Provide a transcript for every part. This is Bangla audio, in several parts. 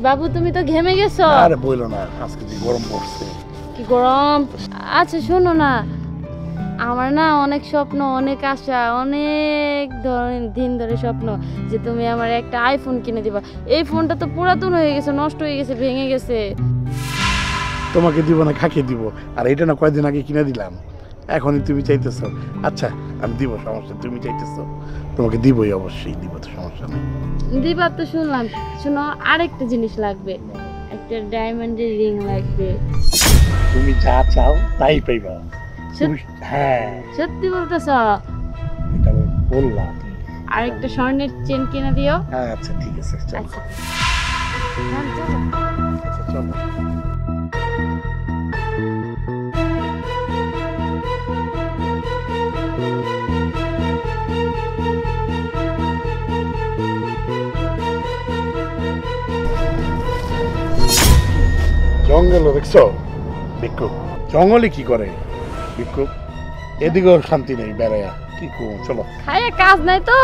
বাবু তুমি তো ঘেমে গেছো। আরে বইলো না, আজকে যে গরম পড়ছে। কি গরম। আচ্ছা শোনো না, আমার না অনেক স্বপ্ন, অনেক আশা, অনেক দিন ধরে স্বপ্ন যে তুমি আমার একটা আইফোন কিনে দিবা। এই ফোনটা তো পুরাতন হয়ে গেছে, নষ্ট হয়ে গেছে, ভেঙে গেছে। তোমাকে দিব না খাকে দিব, আর এটা না কয়েকদিন আগে কিনে দিলাম, এখনই তুমি চাইতেছো। আচ্ছা আমি দিব, সমস্যা, তুমি চাইতেছো তোমাকে দিবই, অবশ্যই দিব, তো সমস্যা নেই। দিবা তো শুনলাম, শোনো আরেকটা জিনিস লাগবে, একটা ডায়মন্ডের রিং লাগবে। তুমি যা চাও তাই পাইবা। হ্যাঁ সত্যি বলতেছ? এটা বললাম। আরেকটা স্বর্ণের চেন কিনে দিও। হ্যাঁ আচ্ছা ঠিক আছে, চলো। আচ্ছা চলো। জঙ্গল দেখছো বিক্ষোভ? জঙ্গলে কি করে বিক্ষোভ? এদিকেও শান্তি নেই, বেড়ায়া কি করবো, চলো। খাইয়ে কাজ নাই তো,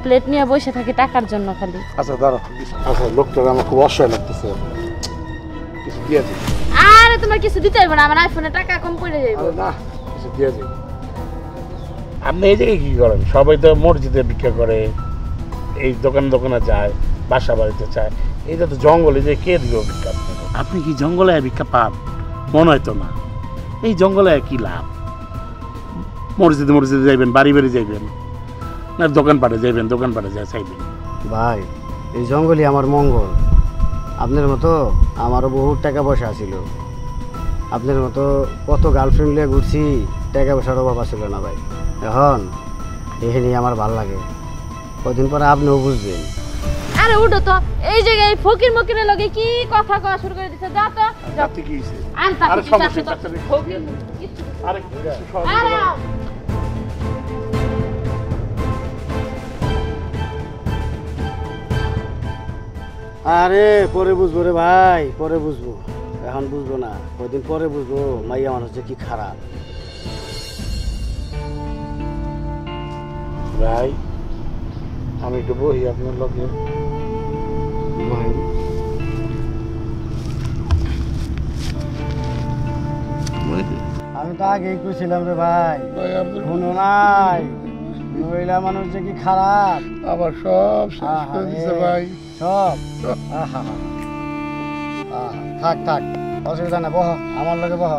প্লেট নিয়ে বসে থাকে টাকার জন্য খালি। আচ্ছা দাঁড়া, আচ্ছা লোকটার আমার খুব অসহায় লাগতেছে, কিছু দিয়ে দিই। আরে তোমার কিছু দিতে হবে না, আমার আইফোনে টাকা কম পড়ে যাবে। না কিছু দিয়ে দিই। আপনি এই জায়গায় কি করেন? সবাই তো মসজিদে ভিক্ষা করে, এই দোকানে যায়, বাসা বাড়িতে চায়, এইটা তো জঙ্গলে যে কে দিব ভিক্ষা? আপনি কি জঙ্গলে ভিক্ষা পান? মনে হয় তো না। এই জঙ্গলে কি লাভ? মসজিদে যাইবেন, বাড়ি যাইবেন, না দোকানপাটে যাইবেন, দোকানপাটে যা চাইবেন। ভাই এই জঙ্গলই আমার মঙ্গল। আপনার মতো আমারও বহুত টাকা পয়সা ছিল, আপনার মতো কত গার্লফ্রেন্ড নিয়ে ঘুরছি, টাকা পয়সার অভাব ছিল না ভাই। এখন এখানে আমার ভাল লাগে, কদিন পরে আপনিও বুঝবেন। আরে উঠো তো, এই জায়গায় ফকির মকিরের লগে কি কথা কওয়া শুরু করে দিছে। যা তো রাতে কি হইছে? আনতা আরে কি সমস্যা চাচ্ছ তো? নেই। ফকির আরে আরে আরে পরে বুঝবো রে ভাই, পরে বুঝবো, এখন বুঝবো না, কদিন পরে বুঝবো মাইয়া মানুষ যে কি খারাপ। ভাই আমি একটু বহি আপনার লগে। আমি তো আগেই কইছিলাম রে ভাই, শুনো নাই, মহিলা মানুষ যে কি খারাপ, আবার সব শেষ করে দিছে ভাই, সব। থাক থাক, অসুবিধা না, বহ আমার লগে বহ।